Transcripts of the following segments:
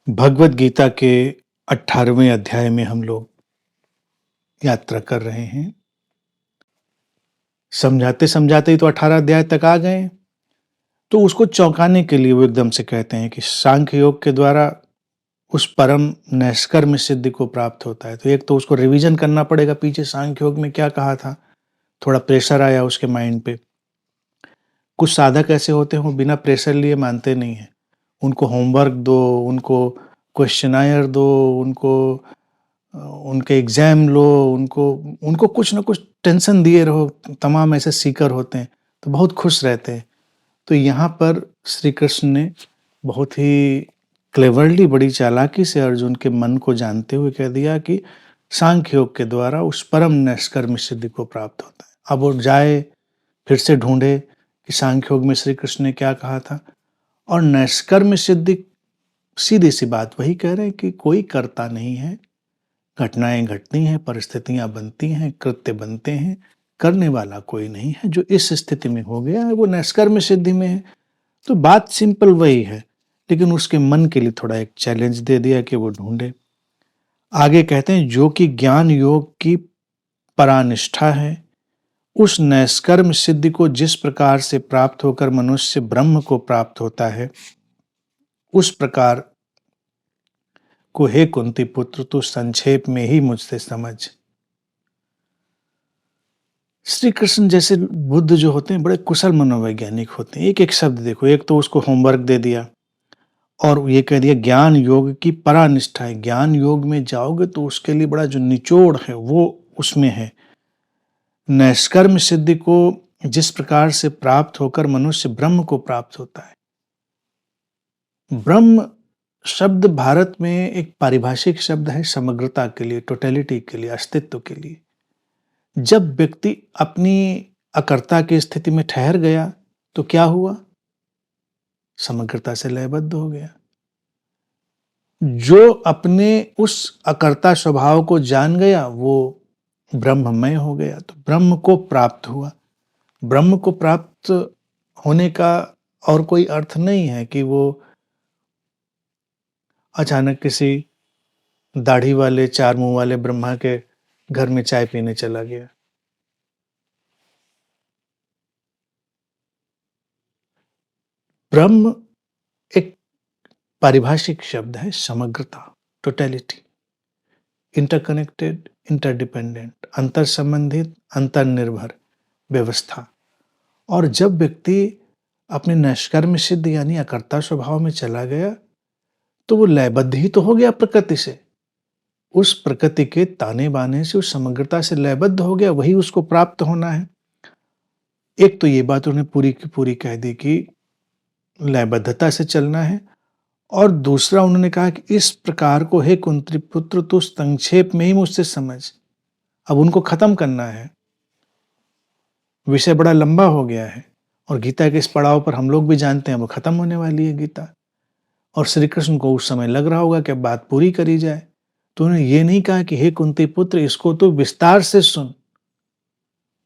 भगवत गीता के 18वें अध्याय में हम लोग यात्रा कर रहे हैं। समझाते-समझाते ही तो 18 अध्याय तक आ गए। तो उसको चौंकाने के लिए वो एकदम से कहते हैं कि सांख्य योग के द्वारा उस परम नैष्कर्म्य सिद्धि को प्राप्त होता है। तो एक तो उसको रिवीजन करना पड़ेगा, पीछे सांख्य योग में क्या कहा था। थोड़ा प्रेशर आया उसके माइंड पे। कुछ साधक ऐसे होते हैं वो बिना प्रेशर लिए मानते नहीं हैं। उनको होमवर्क दो, उनको क्वेश्चनायर दो, उनके एग्जाम लो, उनको उनको कुछ ना कुछ टेंशन दिए रहो। तमाम ऐसे सीकर होते हैं तो बहुत खुश रहते हैं। तो यहाँ पर श्री कृष्ण ने बहुत ही क्लेवरली, बड़ी चालाकी से अर्जुन के मन को जानते हुए कह दिया कि सांख्य योग के द्वारा उस परम नैष्कर्म्य सिद्धि को प्राप्त होता है। अब वो जाए फिर से ढूंढे कि सांख्य योग में श्री कृष्ण ने क्या कहा था। और नैष्कर्म्य सिद्धि सीधी सी बात वही कह रहे हैं कि कोई करता नहीं है, घटनाएं घटती हैं, परिस्थितियां बनती हैं, कृत्य बनते हैं, करने वाला कोई नहीं है। जो इस स्थिति में हो गया है वो नैष्कर्म्य सिद्धि में है। तो बात सिंपल वही है, लेकिन उसके मन के लिए थोड़ा एक चैलेंज दे दिया कि वो ढूंढे। आगे कहते हैं जो कि ज्ञान योग की परानिष्ठा है, उस नैष्कर्म्य सिद्धि को जिस प्रकार से प्राप्त होकर मनुष्य ब्रह्म को प्राप्त होता है, उस प्रकार को हे कुंती पुत्र तू संक्षेप में ही मुझसे समझ। श्री कृष्ण जैसे बुद्ध जो होते हैं बड़े कुशल मनोवैज्ञानिक होते हैं। एक एक शब्द देखो, एक तो उसको होमवर्क दे दिया और ये कह दिया ज्ञान योग की परानिष्ठा है। ज्ञान योग में जाओगे तो उसके लिए बड़ा जो निचोड़ है वो उसमें है। नैष्कर्म्य सिद्धि को जिस प्रकार से प्राप्त होकर मनुष्य ब्रह्म को प्राप्त होता है। ब्रह्म शब्द भारत में एक पारिभाषिक शब्द है समग्रता के लिए, टोटलिटी के लिए, अस्तित्व के लिए। जब व्यक्ति अपनी अकर्ता की स्थिति में ठहर गया तो क्या हुआ? समग्रता से लयबद्ध हो गया। जो अपने उस अकर्ता स्वभाव को जान गया वो ब्रह्ममय हो गया, तो ब्रह्म को प्राप्त हुआ। ब्रह्म को प्राप्त होने का और कोई अर्थ नहीं है कि वो अचानक किसी दाढ़ी वाले, चार मुंह वाले ब्रह्मा के घर में चाय पीने चला गया। ब्रह्म एक पारिभाषिक शब्द है, समग्रता, टोटलिटी, इंटरकनेक्टेड, इंटरडिपेंडेंट, अंतर संबंधित, अंतर्निर्भर व्यवस्था। और जब व्यक्ति अपने नैष्कर्म्य सिद्ध यानी अकर्ता स्वभाव में चला गया तो वो लयबद्ध ही तो हो गया प्रकृति से। उस प्रकृति के ताने बाने से, उस समग्रता से लयबद्ध हो गया, वही उसको प्राप्त होना है। एक तो ये बात उन्हें पूरी की पूरी कह दी कि लयबद्धता से चलना है, और दूसरा उन्होंने कहा कि इस प्रकार को हे कुंती पुत्र तू संक्षेप में ही मुझसे समझ। अब उनको खत्म करना है, विषय बड़ा लंबा हो गया है और गीता के इस पड़ाव पर हम लोग भी जानते हैं वो खत्म होने वाली है गीता। और श्री कृष्ण को उस समय लग रहा होगा कि अब बात पूरी करी जाए। तो उन्होंने ये नहीं कहा कि हे कुंती पुत्र इसको तो विस्तार से सुन।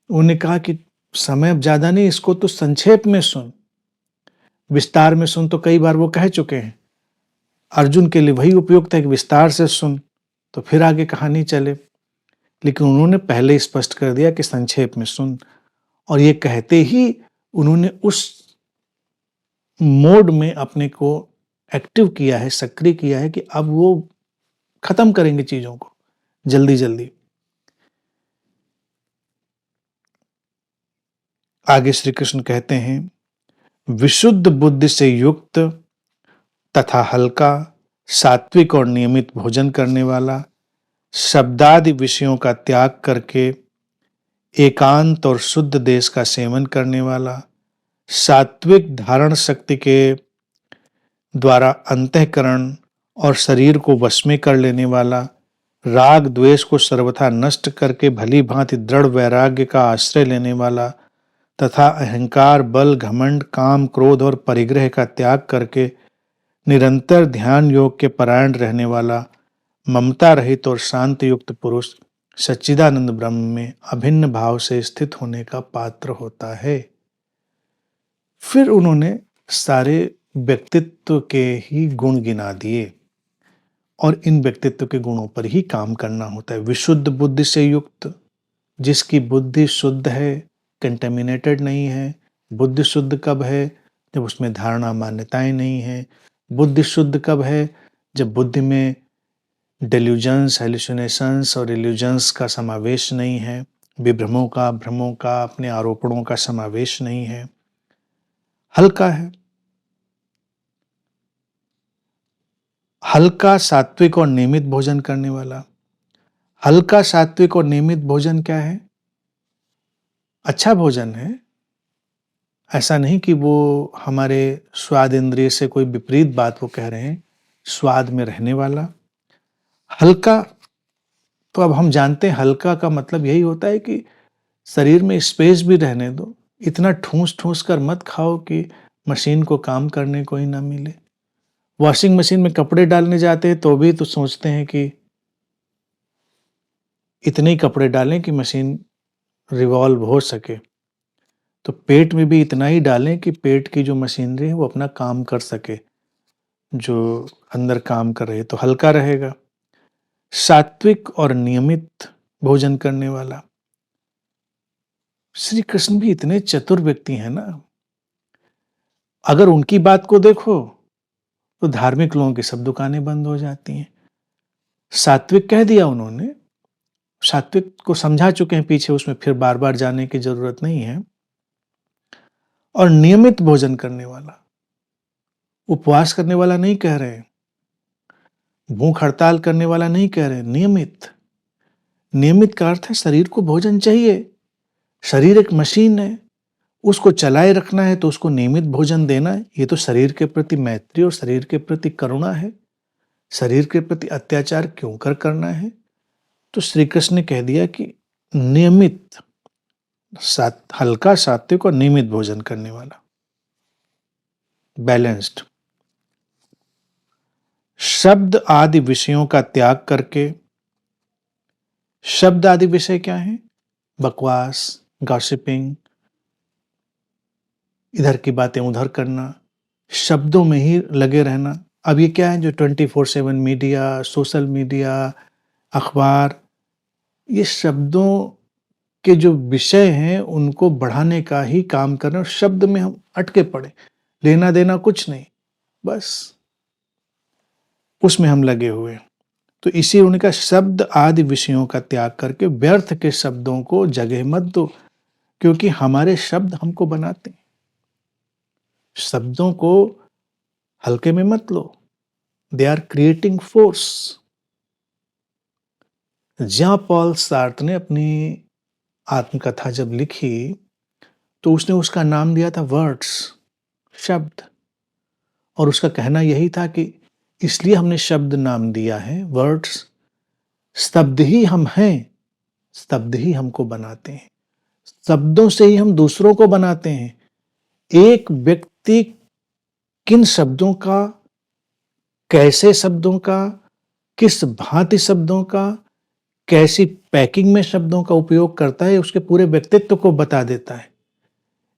उन्होंने कहा कि समय अब ज्यादा नहीं, इसको तो संक्षेप में सुन। विस्तार में सुन तो कई बार वो कह चुके हैं। अर्जुन के लिए वही उपयुक्त है कि विस्तार से सुन तो फिर आगे कहानी चले। लेकिन उन्होंने पहले स्पष्ट कर दिया कि संक्षेप में सुन। और ये कहते ही उन्होंने उस मोड में अपने को एक्टिव किया है, सक्रिय किया है कि अब वो खत्म करेंगे चीजों को जल्दी जल्दी। आगे श्री कृष्ण कहते हैं विशुद्ध बुद्धि से युक्त तथा हल्का, सात्विक और नियमित भोजन करने वाला, शब्दादि विषयों का त्याग करके एकांत और शुद्ध देश का सेवन करने वाला, सात्विक धारण शक्ति के द्वारा अंतःकरण और शरीर को वश में कर लेने वाला, राग द्वेष को सर्वथा नष्ट करके भली भांति दृढ़ वैराग्य का आश्रय लेने वाला तथा अहंकार, बल, घमंड, काम, क्रोध और परिग्रह का त्याग करके निरंतर ध्यान योग के परायण रहने वाला, ममता रहित और शांत युक्त पुरुष सच्चिदानंद ब्रह्म में अभिन्न भाव से स्थित होने का पात्र होता है। फिर उन्होंने सारे व्यक्तित्व के ही गुण गिना दिए। और इन व्यक्तित्व के गुणों पर ही काम करना होता है। विशुद्ध बुद्धि से युक्त, जिसकी बुद्धि शुद्ध है, कंटेमिनेटेड नहीं है। बुद्धि शुद्ध कब है? जब उसमें धारणा मान्यताएं नहीं है। बुद्धि शुद्ध कब है? जब बुद्धि में डेल्यूजन्स, हेलुसिनेशंस और इल्यूजन्स का समावेश नहीं है, विभ्रमों का, भ्रमों का, अपने आरोपणों का समावेश नहीं है। हल्का है, हल्का, सात्विक और नियमित भोजन करने वाला। हल्का, सात्विक और नियमित भोजन क्या है? अच्छा भोजन है। ऐसा नहीं कि वो हमारे स्वाद इंद्रिय से कोई विपरीत बात वो कह रहे हैं। स्वाद में रहने वाला। हल्का, तो अब हम जानते हैं हल्का का मतलब यही होता है कि शरीर में स्पेस भी रहने दो। इतना ठूस-ठूस कर मत खाओ कि मशीन को काम करने को ही ना मिले। वॉशिंग मशीन में कपड़े डालने जाते हैं तो भी तो सोचते हैं कि इतने ही कपड़े डालें कि मशीन रिवॉल्व हो सके। तो पेट में भी इतना ही डालें कि पेट की जो मशीनरी है वो अपना काम कर सके, जो अंदर काम कर रही है, तो हल्का रहेगा। सात्विक और नियमित भोजन करने वाला। श्री कृष्ण भी इतने चतुर व्यक्ति हैं ना। अगर उनकी बात को देखो तो धार्मिक लोगों की सब दुकानें बंद हो जाती हैं। सात्विक कह दिया उन्होंने, सात्विक को समझा चुके हैं पीछे, उसमें फिर बार-बार जाने की जरूरत नहीं है। और नियमित भोजन करने वाला, उपवास करने वाला नहीं कह रहे, भूख हड़ताल करने वाला नहीं कह रहे, नियमित। नियमित का अर्थ है शरीर को भोजन चाहिए। शरीर एक मशीन है, उसको चलाए रखना है तो उसको नियमित भोजन देना है। ये तो शरीर के प्रति मैत्री और शरीर के प्रति करुणा है। शरीर के प्रति अत्याचार क्यों कर करना है? तो श्री कृष्ण ने कह दिया कि नियमित, हल्का, सात्विक और नियमित भोजन करने वाला, बैलेंस्ड। शब्द आदि विषयों का त्याग करके, शब्द आदि विषय क्या है? बकवास, गॉसिपिंग, इधर की बातें उधर करना, शब्दों में ही लगे रहना। अब ये क्या है जो 24/7 मीडिया, सोशल मीडिया, अखबार, ये शब्दों के जो विषय हैं उनको बढ़ाने का ही काम कर रहे हैं। शब्द में हम अटके पड़े, लेना देना कुछ नहीं, बस उसमें हम लगे हुए। तो इसी उन्होंने कहा शब्द आदि विषयों का त्याग करके व्यर्थ के शब्दों को जगह मत दो, क्योंकि हमारे शब्द हमको बनाते हैं। शब्दों को हल्के में मत लो, they are creating force. John Paul Sartre ने अपनी आत्मकथा जब लिखी तो उसने उसका नाम दिया था वर्ड्स, शब्द। और उसका कहना यही था कि इसलिए हमने शब्द नाम दिया है वर्ड्स, शब्द ही हम हैं, शब्द ही हमको बनाते हैं, शब्दों से ही हम दूसरों को बनाते हैं। एक व्यक्ति किन शब्दों का, कैसे शब्दों का, किस भांति शब्दों का, कैसी पैकिंग में शब्दों का उपयोग करता है, उसके पूरे व्यक्तित्व को बता देता है।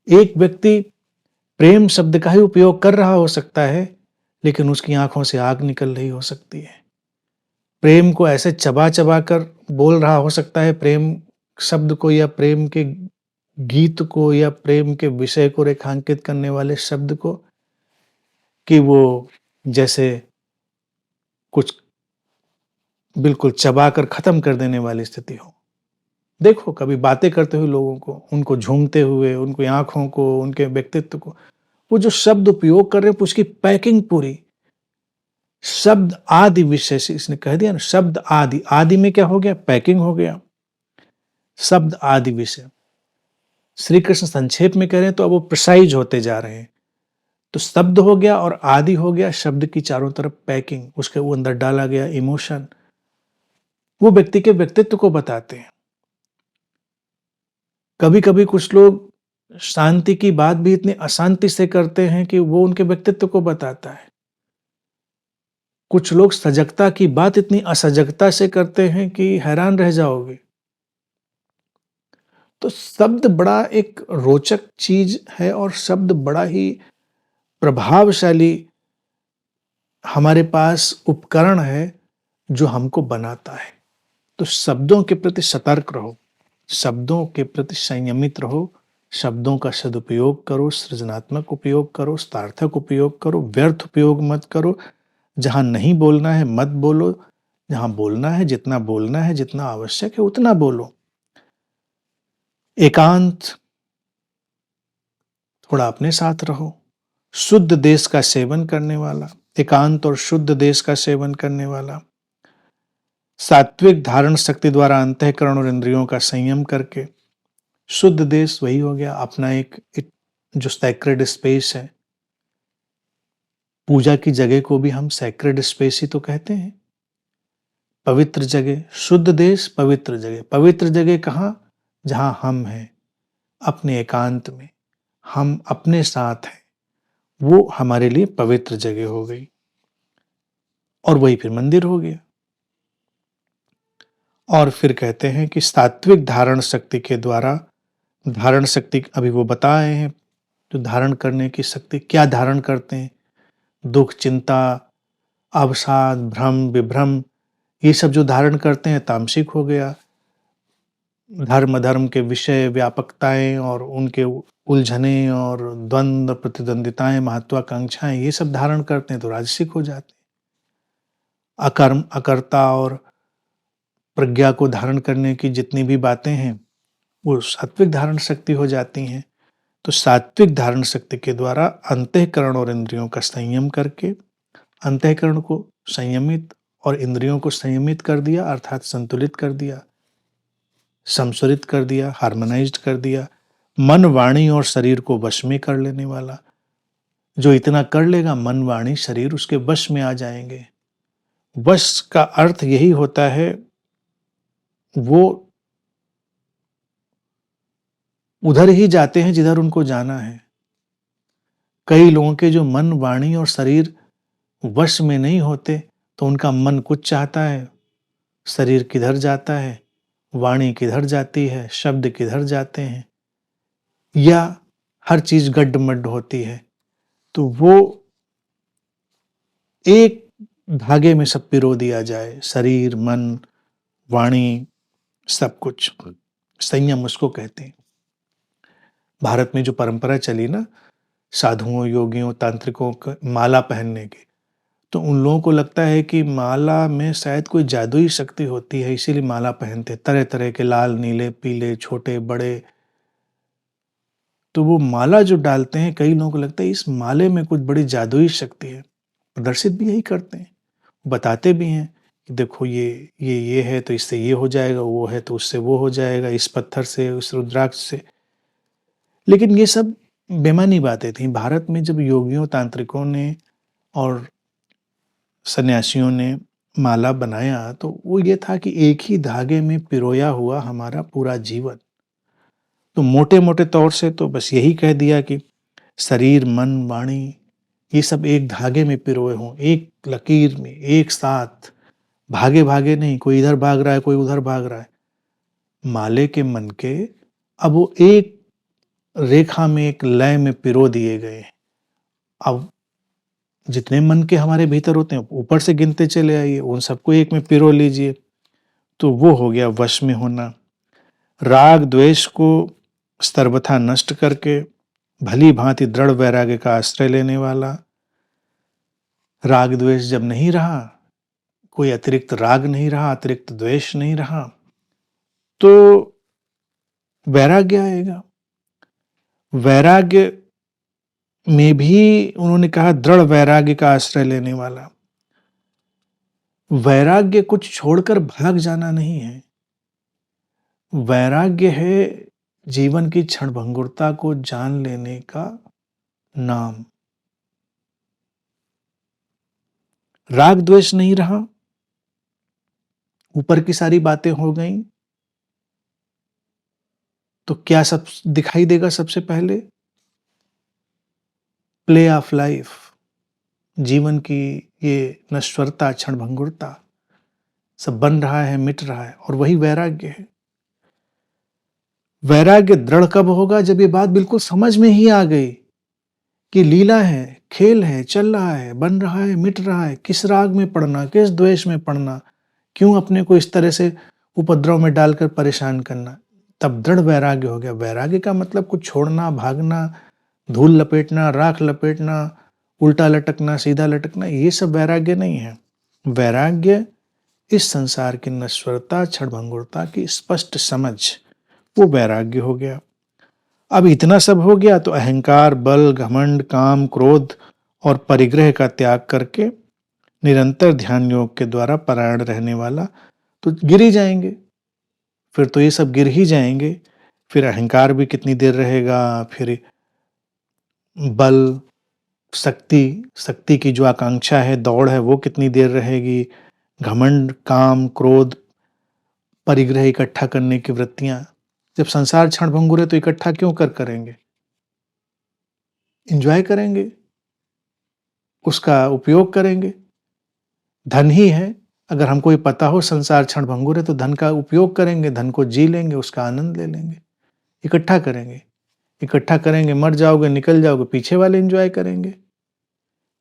एक व्यक्ति प्रेम शब्द का ही उपयोग कर रहा हो सकता है, लेकिन उसकी आंखों से आग निकल रही हो सकती है। प्रेम को ऐसे चबा-चबा कर बोल रहा हो सकता है, प्रेम शब्द को या प्रेम के गीत को या प्रेम के विषय को रेखांकित करने वाले शब्द को, कि वो जैसे कुछ बिल्कुल चबाकर खत्म कर देने वाली स्थिति हो। देखो कभी बातें करते हुए लोगों को, उनको झूमते हुए, उनकी आंखों को, उनके व्यक्तित्व को, वो जो शब्द उपयोग कर रहे हैं उसकी पैकिंग पूरी। शब्द आदि विषय से इसने कह दिया ना, शब्द आदि, आदि में क्या हो गया? पैकिंग हो गया। शब्द आदि विषय, श्री कृष्ण संक्षेप में कह रहे हैं तो अब वो प्रिसाइज होते जा रहे हैं। तो शब्द हो गया और आदि हो गया, शब्द की चारों तरफ पैकिंग, उसके वो अंदर डाला गया इमोशन, वो व्यक्ति के व्यक्तित्व को बताते हैं। कभी कभी कुछ लोग शांति की बात भी इतनी अशांति से करते हैं कि वो उनके व्यक्तित्व को बताता है। कुछ लोग सजगता की बात इतनी असजगता से करते हैं कि हैरान रह जाओगे। तो शब्द बड़ा एक रोचक चीज है और शब्द बड़ा ही प्रभावशाली हमारे पास उपकरण है, जो हमको बनाता है। तो शब्दों के प्रति सतर्क रहो, शब्दों के प्रति संयमित रहो, शब्दों का सदुपयोग करो, सृजनात्मक उपयोग करो, सार्थक उपयोग करो, व्यर्थ उपयोग मत करो। जहाँ नहीं बोलना है मत बोलो, जहाँ बोलना है, जितना आवश्यक है उतना बोलो। एकांत, थोड़ा अपने साथ रहो। शुद्ध देश का सेवन करने वाला, एकांत और शुद्ध देश का सेवन करने वाला, सात्विक धारण शक्ति द्वारा अंतःकरण और इंद्रियों का संयम करके, शुद्ध देश वही हो गया अपना एक जो सैक्रेड स्पेस है। पूजा की जगह को भी हम सैक्रेड स्पेस ही तो कहते हैं, पवित्र जगह। शुद्ध देश, पवित्र जगह। पवित्र जगह कहाँ? जहां हम हैं, अपने एकांत में, हम अपने साथ हैं, वो हमारे लिए पवित्र जगह हो गई, और वही फिर मंदिर हो गया। और फिर कहते हैं कि सात्विक धारण शक्ति के द्वारा, धारण शक्ति अभी वो बताए हैं, जो धारण करने की शक्ति, क्या धारण करते हैं? दुख, चिंता, अवसाद, भ्रम, विभ्रम, ये सब जो धारण करते हैं तामसिक हो गया। धर्म के विषय, व्यापकताएं और उनके उलझने और द्वंद्व, प्रतिद्वंदिताएं, महत्वाकांक्षाएं, ये सब धारण करते हैं तो राजसिक हो जाते हैं। अकर्म, अकर्ता और प्रज्ञा को धारण करने की जितनी भी बातें हैं वो सात्विक धारण शक्ति हो जाती हैं। तो सात्विक धारण शक्ति के द्वारा अंतःकरण और इंद्रियों का संयम करके, अंतःकरण को संयमित और इंद्रियों को संयमित कर दिया, अर्थात संतुलित कर दिया, संसुरित कर दिया, हार्मोनाइज्ड कर दिया। मन, वाणी और शरीर को वश में कर लेने वाला, जो इतना कर लेगा, मन, वाणी, शरीर उसके वश में आ जाएंगे। वश का अर्थ यही होता है, वो उधर ही जाते हैं जिधर उनको जाना है। कई लोगों के जो मन, वाणी और शरीर वश में नहीं होते, तो उनका मन कुछ चाहता है, शरीर किधर जाता है, वाणी किधर जाती है, शब्द किधर जाते हैं, या हर चीज गड्ड-मड्ड होती है। तो वो एक धागे में सब पिरो दिया जाए, शरीर, मन, वाणी, सब कुछ। संयम उसको कहते हैं। भारत में जो परंपरा चली ना साधुओं, योगियों, तांत्रिकों को माला पहनने की, तो उन लोगों को लगता है कि माला में शायद कोई जादुई शक्ति होती है, इसीलिए माला पहनते, तरह तरह के लाल, नीले, पीले, छोटे, बड़े। तो वो माला जो डालते हैं, कई लोगों को लगता है इस माले में कुछ बड़ी जादुई शक्ति है। प्रदर्शित भी यही करते हैं, बताते भी हैं कि देखो ये है तो इससे ये हो जाएगा, वो है तो उससे वो हो जाएगा, इस पत्थर से, उस रुद्राक्ष से। लेकिन ये सब बेमानी बातें थी। भारत में जब योगियों, तांत्रिकों ने और सन्यासियों ने माला बनाया, तो वो ये था कि एक ही धागे में पिरोया हुआ हमारा पूरा जीवन। तो मोटे मोटे तौर से तो बस यही कह दिया कि शरीर, मन, वाणी, ये सब एक धागे में पिरोए हों, एक लकीर में, एक साथ, भागे भागे नहीं, कोई इधर भाग रहा है, कोई उधर भाग रहा है। माले के मन के अब वो एक रेखा में, एक लय में पिरो दिए गए। अब जितने मन के हमारे भीतर होते हैं, ऊपर से गिनते चले आइए, उन सबको एक में पिरो लीजिए, तो वो हो गया वश में होना। राग, द्वेष को सर्वथा नष्ट करके भली भांति दृढ़ वैराग्य का आश्रय लेने वाला। राग द्वेष जब नहीं रहा, कोई अतिरिक्त राग नहीं रहा, अतिरिक्त द्वेष नहीं रहा, तो वैराग्य आएगा। वैराग्य में भी उन्होंने कहा दृढ़ वैराग्य का आश्रय लेने वाला। वैराग्य कुछ छोड़कर भाग जाना नहीं है, वैराग्य है जीवन की क्षणभंगुरता को जान लेने का नाम। राग द्वेष नहीं रहा, ऊपर की सारी बातें हो गई, तो क्या सब दिखाई देगा? सबसे पहले प्ले ऑफ लाइफ, जीवन की ये नश्वरता, क्षणभंगुरता, सब बन रहा है, मिट रहा है, और वही वैराग्य है। वैराग्य दृढ़ कब होगा? जब ये बात बिल्कुल समझ में ही आ गई कि लीला है, खेल है, चल रहा है, बन रहा है, मिट रहा है, किस राग में पढ़ना, किस द्वेष में पढ़ना, क्यों अपने को इस तरह से उपद्रव में डालकर परेशान करना? तब दृढ़ वैराग्य हो गया। वैराग्य का मतलब कुछ छोड़ना, भागना, धूल लपेटना, राख लपेटना, उल्टा लटकना, सीधा लटकना, ये सब वैराग्य नहीं है। वैराग्य इस संसार की नश्वरता, क्षणभंगुरता की स्पष्ट समझ, वो वैराग्य हो गया। अब इतना सब हो गया तो अहंकार, बल, घमंड, काम, क्रोध और परिग्रह का त्याग करके निरंतर ध्यान योग के द्वारा परायण रहने वाला तो गिर ही जाएंगे। फिर तो ये सब गिर ही जाएंगे। फिर अहंकार भी कितनी देर रहेगा, फिर बल, शक्ति की जो आकांक्षा है, दौड़ है, वो कितनी देर रहेगी, घमंड, काम, क्रोध, परिग्रह इकट्ठा करने की वृत्तियां। जब संसार क्षणभंगुर है तो इकट्ठा क्यों करेंगे? एंजॉय करेंगे, उसका उपयोग करेंगे। धन ही है, अगर हमको ये पता हो संसार क्षणभंगुर है तो धन का उपयोग करेंगे, धन को जी लेंगे, उसका आनंद ले लेंगे। इकट्ठा करेंगे, इकट्ठा करेंगे, मर जाओगे, निकल जाओगे, पीछे वाले एंजॉय करेंगे।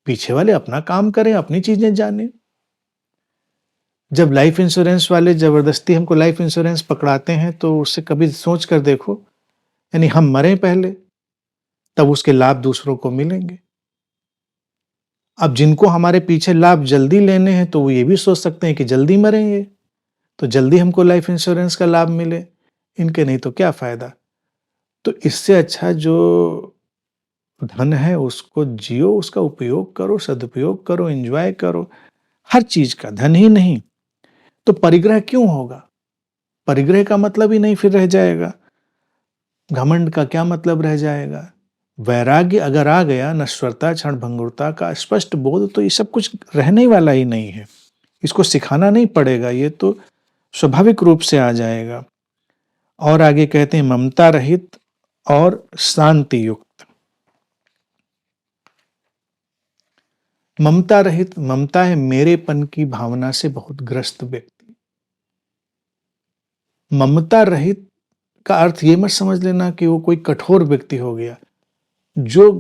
पीछे वाले अपना काम करें, अपनी चीजें जाने। जब लाइफ इंश्योरेंस वाले जबरदस्ती हमको लाइफ इंश्योरेंस पकड़ाते हैं तो उससे कभी सोच कर देखो, यानी हम मरें पहले, तब उसके लाभ दूसरों को मिलेंगे। अब जिनको हमारे पीछे लाभ जल्दी लेने हैं तो वो ये भी सोच सकते हैं कि जल्दी मरेंगे तो जल्दी हमको लाइफ इंश्योरेंस का लाभ मिले, इनके नहीं तो क्या फायदा। तो इससे अच्छा जो धन है उसको जियो, उसका उपयोग करो, सदुपयोग करो, एंजॉय करो, हर चीज का, धन ही नहीं। तो परिग्रह क्यों होगा? परिग्रह का मतलब ही नहीं फिर रह जाएगा, घमंड का क्या मतलब रह जाएगा? वैराग्य अगर आ गया, नश्वरता, क्षणभंगुरता का स्पष्ट बोध, तो ये सब कुछ रहने वाला ही नहीं है। इसको सिखाना नहीं पड़ेगा, ये तो स्वाभाविक रूप से आ जाएगा। और आगे कहते हैं ममता रहित और शांति युक्त। ममता रहित, ममता है मेरेपन की भावना से बहुत ग्रस्त व्यक्ति। ममता रहित का अर्थ ये मत समझ लेना कि वो कोई कठोर व्यक्ति हो गया। जो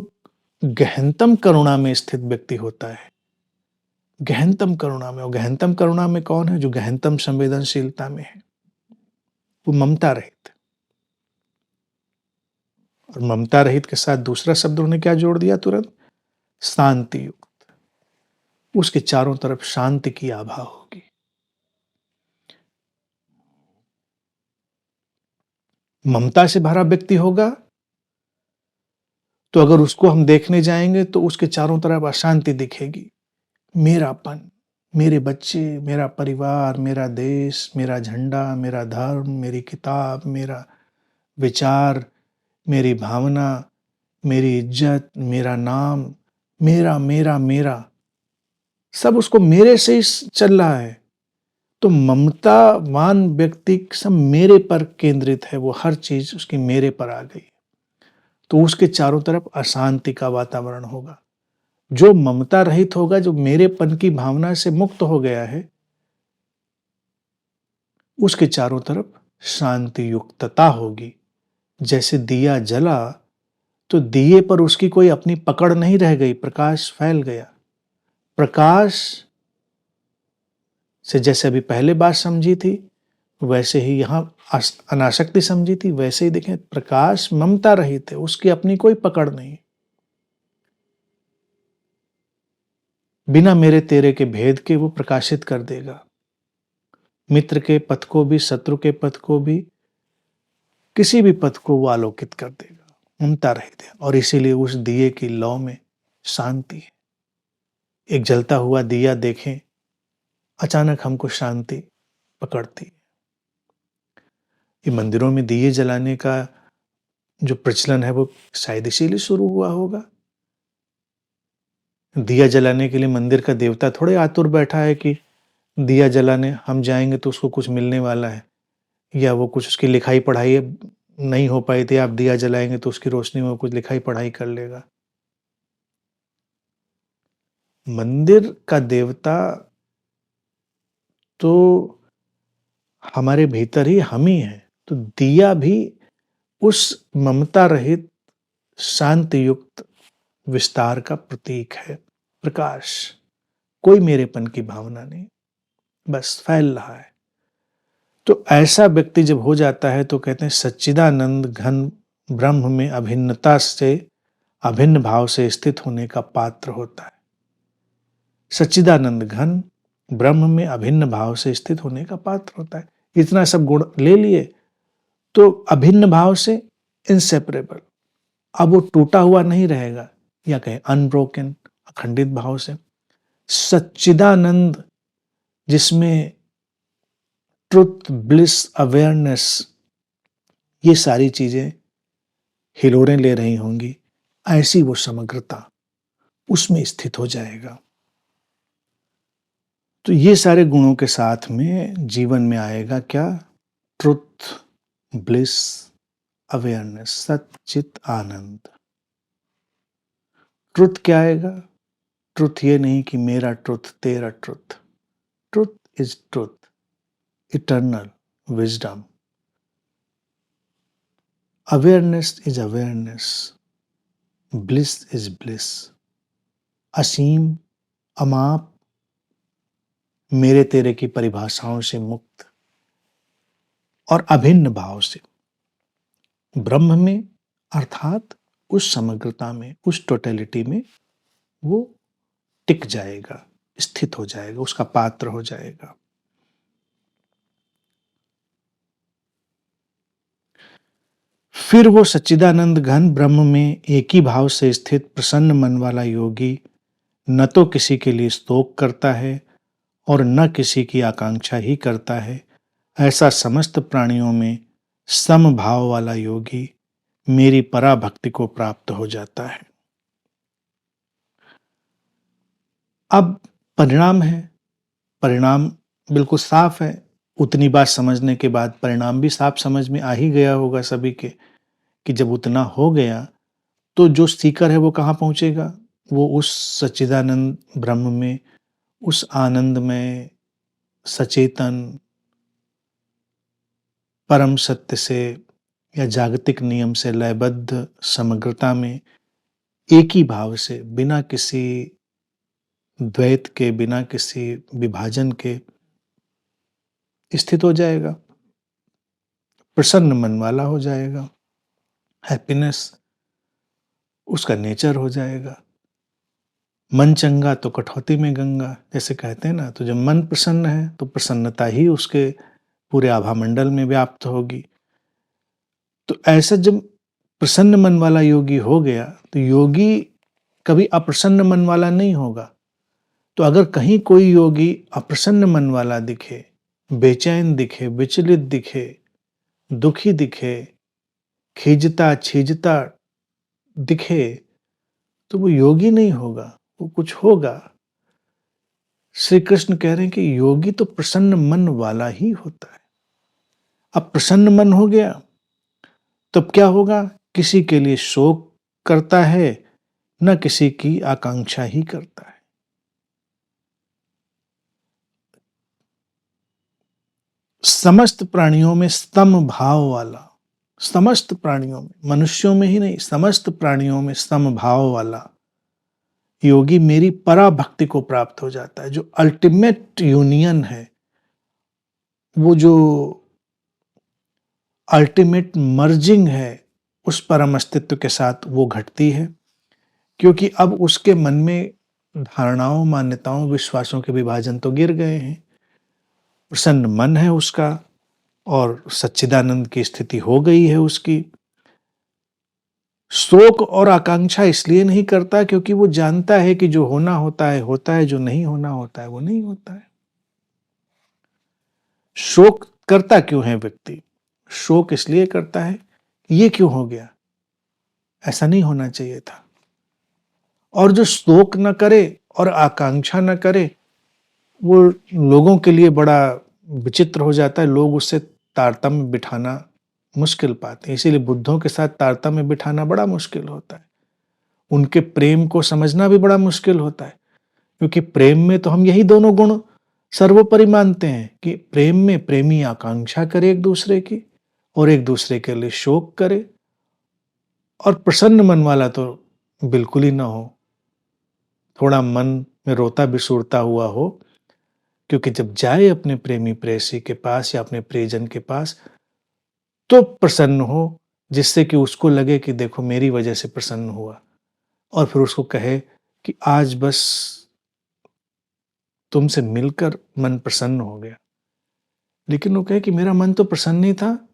गहनतम करुणा में स्थित व्यक्ति होता है, गहनतम करुणा में, और गहनतम करुणा में कौन है? जो गहनतम संवेदनशीलता में है, वो ममता रहित। और ममता रहित के साथ दूसरा शब्द उन्होंने क्या जोड़ दिया तुरंत? शांति युक्त। उसके चारों तरफ शांति की आभा होगी। ममता से भरा व्यक्ति होगा तो अगर उसको हम देखने जाएंगे तो उसके चारों तरफ अशांति दिखेगी। मेरापन, मेरे बच्चे, मेरा परिवार, मेरा देश, मेरा झंडा, मेरा धर्म, मेरी किताब, मेरा विचार, मेरी भावना, मेरी इज्जत, मेरा नाम, मेरा मेरा मेरा, सब उसको मेरे से ही चल रहा है। तो ममतावान व्यक्ति सब मेरे पर केंद्रित है, वो हर चीज उसकी मेरे पर आ गई, तो उसके चारों तरफ अशांति का वातावरण होगा। जो ममता रहित होगा, जो मेरेपन की भावना से मुक्त हो गया है, उसके चारों तरफ शांति युक्तता होगी। जैसे दिया जला तो दिए पर उसकी कोई अपनी पकड़ नहीं रह गई, प्रकाश फैल गया। प्रकाश से जैसे अभी पहले बात समझी थी, वैसे ही यहां अनासक्ति समझी थी, वैसे ही देखें प्रकाश ममता रहित है, उसकी अपनी कोई पकड़ नहीं। बिना मेरे तेरे के भेद के वो प्रकाशित कर देगा, मित्र के पथ को भी, शत्रु के पथ को भी, किसी भी पथ को वो आलोकित कर देगा। ममता रहित है, और इसीलिए उस दिए की लौ में शांति है। एक जलता हुआ दिया देखें, अचानक हमको शांति पकड़ती है। ये मंदिरों में दिए जलाने का जो प्रचलन है वो शायद इसीलिए शुरू हुआ होगा। दिया जलाने के लिए मंदिर का देवता थोड़े आतुर बैठा है कि दिया जलाने हम जाएंगे तो उसको कुछ मिलने वाला है, या वो कुछ उसकी लिखाई पढ़ाई नहीं हो पाई थी, आप दिया जलाएंगे तो उसकी रोशनी में वो कुछ लिखाई पढ़ाई कर लेगा। मंदिर का देवता तो हमारे भीतर ही हम ही हैं। तो दिया भी उस ममता रहित शांति युक्त विस्तार का प्रतीक है, प्रकाश। कोई मेरेपन की भावना नहीं, बस फैल रहा है। तो ऐसा व्यक्ति जब हो जाता है तो कहते हैं सच्चिदानंद घन ब्रह्म में अभिन्नता से, अभिन्न भाव से स्थित होने का पात्र होता है। सच्चिदानंद घन ब्रह्म में अभिन्न भाव से स्थित होने का पात्र होता है। इतना सब गुण ले लिए तो अभिन्न भाव से इनसेपरेबल, अब वो टूटा हुआ नहीं रहेगा, या कहें अनब्रोकन, अखंडित भाव से। सच्चिदानंद जिसमें ट्रुथ, ब्लिस, अवेयरनेस, ये सारी चीजें हिलोरें ले रही होंगी, ऐसी वो समग्रता उसमें स्थित हो जाएगा। तो ये सारे गुणों के साथ में जीवन में आएगा क्या? ट्रुथ, ब्लिस, अवेयरनेस, सच्चित आनंद। ट्रुथ क्या आएगा? ट्रुथ ये नहीं कि मेरा ट्रुथ, तेरा truth. Truth is truth, eternal wisdom. Awareness is awareness, bliss is bliss. असीम, अमाप, मेरे तेरे की परिभाषाओं से मुक्त और अभिन्न भाव से ब्रह्म में, अर्थात उस समग्रता में, उस टोटलिटी में वो टिक जाएगा, स्थित हो जाएगा, उसका पात्र हो जाएगा। फिर वो सच्चिदानंद घन ब्रह्म में एक ही भाव से स्थित प्रसन्न मन वाला योगी न तो किसी के लिए स्तोक करता है और न किसी की आकांक्षा ही करता है। ऐसा समस्त प्राणियों में समभाव वाला योगी मेरी पराभक्ति को प्राप्त हो जाता है। अब परिणाम है, परिणाम बिल्कुल साफ है। उतनी बात समझने के बाद परिणाम भी साफ समझ में आ ही गया होगा सभी के, कि जब उतना हो गया तो जो सीकर है वो कहाँ पहुंचेगा? वो उस सच्चिदानंद ब्रह्म में, उस आनंद में, सचेतन परम सत्य से या जागतिक नियम से लयबद्ध समग्रता में एक ही भाव से, बिना किसी द्वैत के, बिना किसी विभाजन के स्थित हो जाएगा। प्रसन्न मन वाला हो जाएगा। हैप्पीनेस उसका नेचर हो जाएगा। मन चंगा तो कठौती में गंगा, जैसे कहते हैं ना। तो जब मन प्रसन्न है तो प्रसन्नता ही उसके पूरे आभामंडल में व्याप्त होगी। तो ऐसा जब प्रसन्न मन वाला योगी हो गया तो योगी कभी अप्रसन्न मन वाला नहीं होगा। तो अगर कहीं कोई योगी अप्रसन्न मन वाला दिखे, बेचैन दिखे, विचलित दिखे, दुखी दिखे, खींचता छीजता दिखे, तो वो योगी नहीं होगा, वो कुछ होगा। श्री कृष्ण कह रहे हैं कि योगी तो प्रसन्न मन वाला ही होता है। अब प्रसन्न मन हो गया तब क्या होगा? किसी के लिए शोक करता है, न किसी की आकांक्षा ही करता है। समस्त प्राणियों में सम भाव वाला, समस्त प्राणियों में, मनुष्यों में ही नहीं, समस्त प्राणियों में सम भाव वाला योगी मेरी पराभक्ति को प्राप्त हो जाता है। जो अल्टीमेट यूनियन है, वो जो अल्टीमेट मर्जिंग है उस परम अस्तित्व के साथ, वो घटती है। क्योंकि अब उसके मन में धारणाओं, मान्यताओं, विश्वासों के विभाजन तो गिर गए हैं। प्रसन्न मन है उसका और सच्चिदानंद की स्थिति हो गई है उसकी। शोक और आकांक्षा इसलिए नहीं करता क्योंकि वो जानता है कि जो होना होता है, जो नहीं होना होता है वो नहीं होता है। शोक करता क्यों है व्यक्ति? शोक इसलिए करता है, ये क्यों हो गया, ऐसा नहीं होना चाहिए था। और जो शोक न करे और आकांक्षा न करे, वो लोगों के लिए बड़ा विचित्र हो जाता है। लोग उससे तारतम्य बिठाना मुश्किल पाते हैं। इसीलिए बुद्धों के साथ तारतम्य बिठाना बड़ा मुश्किल होता है। उनके प्रेम को समझना भी बड़ा मुश्किल होता है, क्योंकि प्रेम में तो हम यही दोनों गुण सर्वोपरि मानते हैं कि प्रेम में प्रेमी आकांक्षा करे एक दूसरे की और एक दूसरे के लिए शोक करे, और प्रसन्न मन वाला तो बिल्कुल ही ना हो। थोड़ा मन में रोता बिसूरता हुआ हो क्योंकि जब जाए अपने प्रेमी प्रेयसी के पास या अपने प्रियजन के पास, तो प्रसन्न हो, जिससे कि उसको लगे कि देखो मेरी वजह से प्रसन्न हुआ, और फिर उसको कहे कि आज बस तुमसे मिलकर मन प्रसन्न हो गया। लेकिन वो कहे कि मेरा मन तो प्रसन्न ही था,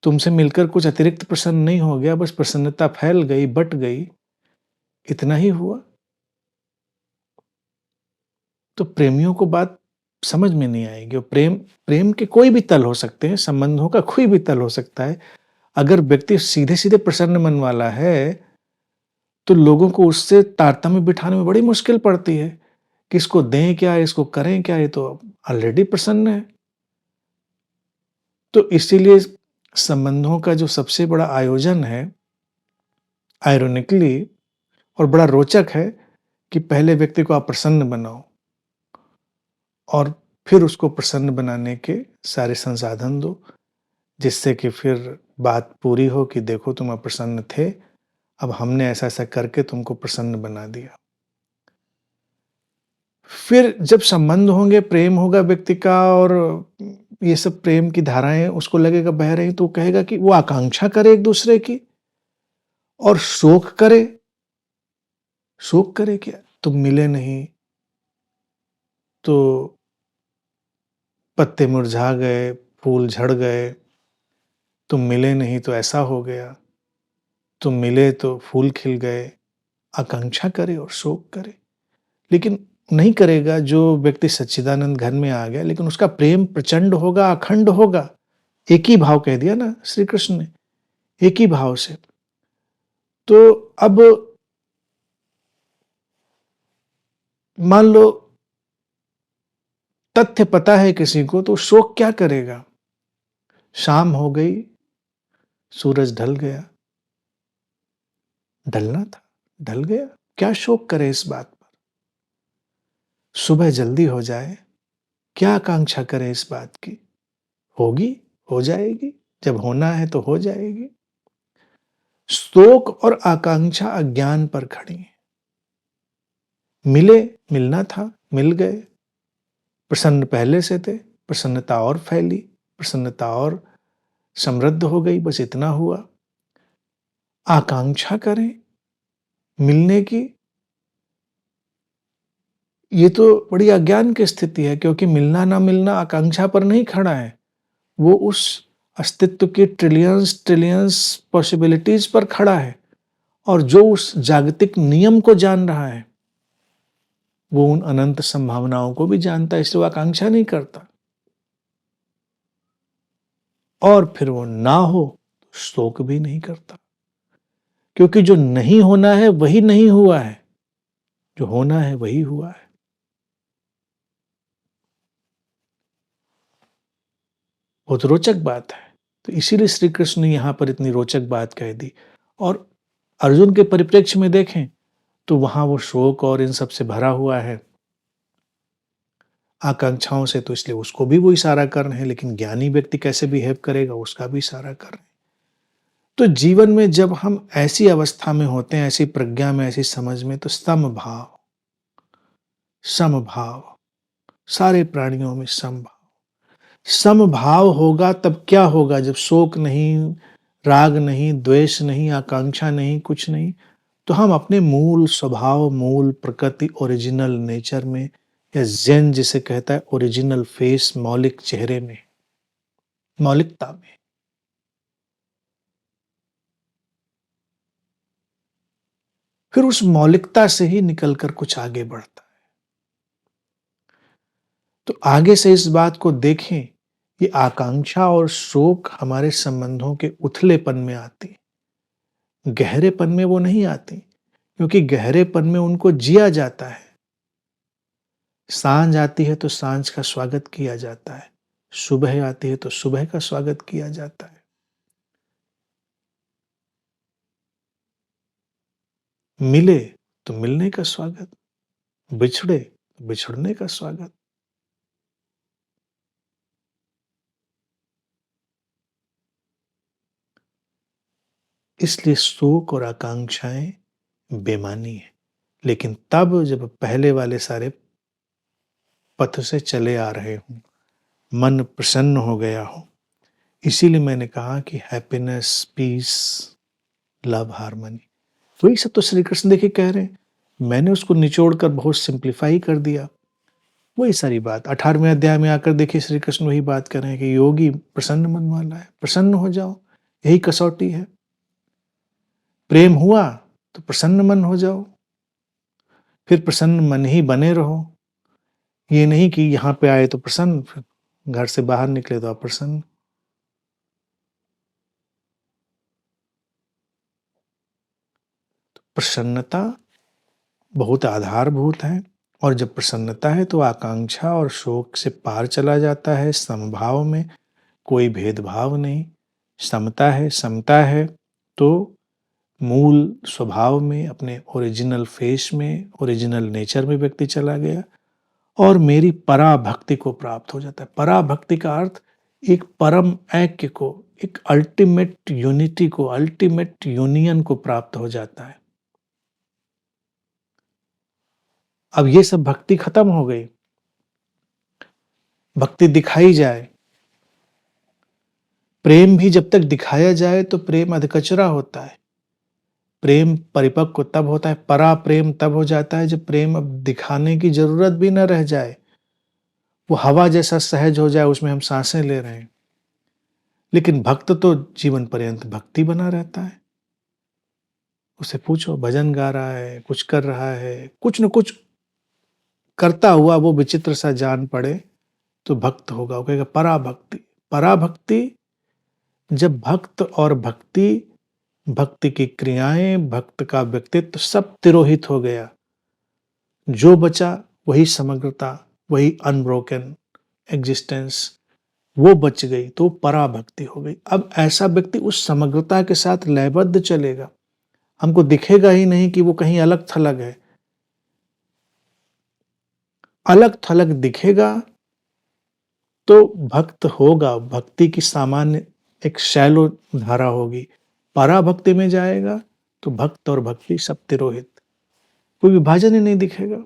तुमसे मिलकर कुछ अतिरिक्त प्रसन्न नहीं हो गया, बस प्रसन्नता फैल गई, बँट गई, इतना ही हुआ। तो प्रेमियों को बात समझ में नहीं आएगी, और प्रेम प्रेम के कोई भी तल हो सकते हैं, संबंधों का कोई भी तल हो सकता है। अगर व्यक्ति सीधे-सीधे प्रसन्न मन वाला है, तो लोगों को उससे तारतम्य बिठाने में बड़ी मुश्किल पड़ती है कि इसको दें क्या, इसको करें क्या, ये तो ऑलरेडी प्रसन्न है। तो इसीलिए संबंधों का जो सबसे बड़ा आयोजन है, आयरोनिकली और बड़ा रोचक है, कि पहले व्यक्ति को आप प्रसन्न बनाओ और फिर उसको प्रसन्न बनाने के सारे संसाधन दो, जिससे कि फिर बात पूरी हो कि देखो तुम अप्रसन्न थे, अब हमने ऐसा-ऐसा करके तुमको प्रसन्न बना दिया। फिर जब संबंध होंगे, प्रेम होगा व्यक्ति का, और ये सब प्रेम की धाराएँ उसको लगेगा बह रही, तो वो कहेगा कि वो आकांक्षा करे एक-दूसरे की और शोक करे। शोक करे क्या? तुम मिले नहीं, तो पत्ते मुरझा गए, फूल झड़ गए, तुम मिले नहीं तो ऐसा हो गया, तुम मिले तो फूल खिल गए। आकांक्षा करे और शोक करे। लेकिन नहीं करेगा जो व्यक्ति सच्चिदानंद घन में आ गया, लेकिन उसका प्रेम प्रचंड होगा, अखंड होगा। एक ही भाव कह दिया ना श्री कृष्ण ने, एक ही भाव से। तो अब मान लो तथ्य पता है किसी को, तो शोक क्या करेगा? शाम हो गई, सूरज ढल गया, ढलना था, ढल गया, क्या शोक करे इस बात पर? सुबह जल्दी हो जाए, क्या आकांक्षा करे इस बात की? होगी, हो जाएगी, जब होना है तो हो जाएगी। शोक और आकांक्षा अज्ञान पर खड़ी है। मिले, मिलना था, मिल गए, प्रसन्न पहले से थे, प्रसन्नता और फैली, प्रसन्नता और समृद्ध हो गई, बस इतना हुआ। आकांक्षा करें मिलने की, ये तो बड़ी अज्ञान की स्थिति है, क्योंकि मिलना ना मिलना आकांक्षा पर नहीं खड़ा है, वो उस अस्तित्व की ट्रिलियंस ट्रिलियंस पॉसिबिलिटीज पर खड़ा है, और जो उस जागतिक नियम को जान रहा है, वो उन अनंत संभावनाओं को भी जानता है, इसलिए वो आकांक्षा नहीं करता। और फिर वो ना हो तो शोक भी नहीं करता, क्योंकि जो नहीं होना है वही नहीं हुआ है, जो होना है वही हुआ है। बहुत रोचक बात है। तो इसीलिए श्री कृष्ण ने यहां पर इतनी रोचक बात कह दी। और अर्जुन के परिप्रेक्ष्य में देखें तो वहां वो शोक और इन सब से भरा हुआ है, आकांक्षाओं से, तो इसलिए उसको भी वो इशारा कर रहे हैं। लेकिन ज्ञानी व्यक्ति कैसे बिहेव करेगा, उसका भी इशारा कर रहे हैं। तो जीवन में जब हम ऐसी अवस्था में होते हैं, ऐसी प्रज्ञा में, ऐसी समझ में, तो समभाव, समभाव, सारे प्राणियों में समभाव, समभाव होगा तब क्या होगा? जब शोक नहीं, राग नहीं, द्वेष नहीं, आकांक्षा नहीं, कुछ नहीं, तो हम अपने मूल स्वभाव, मूल प्रकृति, ओरिजिनल नेचर में, या ज़ेन जिसे कहता है ओरिजिनल फेस, मौलिक चेहरे में, मौलिकता में। फिर उस मौलिकता से ही निकलकर कुछ आगे बढ़ता है। तो आगे से इस बात को देखें, ये आकांक्षा और शोक हमारे संबंधों के उथलेपन में आती, गहरेपन में वो नहीं आती, क्योंकि गहरेपन में उनको जिया जाता है। सांझ आती है तो सांझ का स्वागत किया जाता है, सुबह आती है तो सुबह का स्वागत किया जाता है। मिले तो मिलने का स्वागत, बिछड़े तो बिछड़ने का स्वागत। इसलिए शोक और आकांक्षाएं बेमानी है। लेकिन तब जब पहले वाले सारे पथ से चले आ रहे हों, मन प्रसन्न हो गया हो। इसीलिए मैंने कहा कि हैप्पीनेस, पीस, लव, हार्मनी, वही सब तो श्री कृष्ण देखिए कह रहे हैं। मैंने उसको निचोड़ कर बहुत सिंप्लीफाई कर दिया। वही सारी बात 18वें अध्याय में आकर देखिए श्री कृष्ण वही बात कर रहे हैं कि योगी प्रसन्न मन वाला है, प्रसन्न हो जाओ, यही कसौटी है। प्रेम हुआ तो प्रसन्न मन हो जाओ, फिर प्रसन्न मन ही बने रहो। ये नहीं कि यहाँ पे आए तो प्रसन्न, फिर घर से बाहर निकले तो अप्रसन्न। प्रसन्नता बहुत आधारभूत है, और जब प्रसन्नता है तो आकांक्षा और शोक से पार चला जाता है। समभाव में कोई भेदभाव नहीं, समता है, समता है तो मूल स्वभाव में, अपने ओरिजिनल फेस में, ओरिजिनल नेचर में व्यक्ति चला गया और मेरी पराभक्ति को प्राप्त हो जाता है। पराभक्ति का अर्थ एक परम ऐक्य को, एक अल्टीमेट यूनिटी को, अल्टीमेट यूनियन को प्राप्त हो जाता है। अब ये सब भक्ति खत्म हो गई, भक्ति दिखाई जाए। प्रेम भी जब तक दिखाया जाए तो प्रेम अधकचरा होता है। प्रेम परिपक्व तब होता है, परा प्रेम तब हो जाता है जब प्रेम अब दिखाने की जरूरत भी न रह जाए, वो हवा जैसा सहज हो जाए, उसमें हम सांसें ले रहे हैं। लेकिन भक्त तो जीवन पर्यंत भक्ति बना रहता है। उसे पूछो, भजन गा रहा है, कुछ कर रहा है, कुछ न कुछ करता हुआ वो विचित्र सा जान पड़े तो भक्त होगा। वो कहेगा पराभक्ति। पराभक्ति जब भक्त और भक्ति, भक्ति की क्रियाएं, भक्त का व्यक्तित्व सब तिरोहित हो गया, जो बचा वही समग्रता, वही अनब्रोकन एग्जिस्टेंस, वो बच गई तो पराभक्ति हो गई। अब ऐसा व्यक्ति उस समग्रता के साथ लयबद्ध चलेगा, हमको दिखेगा ही नहीं कि वो कहीं अलग थलग है। अलग थलग दिखेगा तो भक्त होगा, भक्ति की सामान्य एक शैलो धारा होगी। पराभक्ति में जाएगा तो भक्त और भक्ति सब तिरोहित, कोई विभाजन ही नहीं दिखेगा।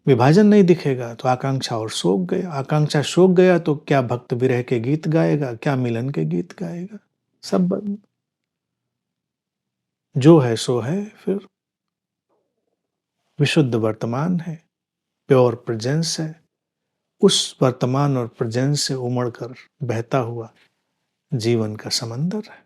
विभाजन नहीं दिखेगा तो आकांक्षा और शोक गया, आकांक्षा शोक गया तो क्या भक्त विरह के गीत गाएगा, क्या मिलन के गीत गाएगा, सब बंद। जो है सो है, फिर विशुद्ध वर्तमान है, प्योर प्रेजेंस है। उस वर्तमान और प्रेजेंस से उमड़ कर बहता हुआ जीवन का समंदर है।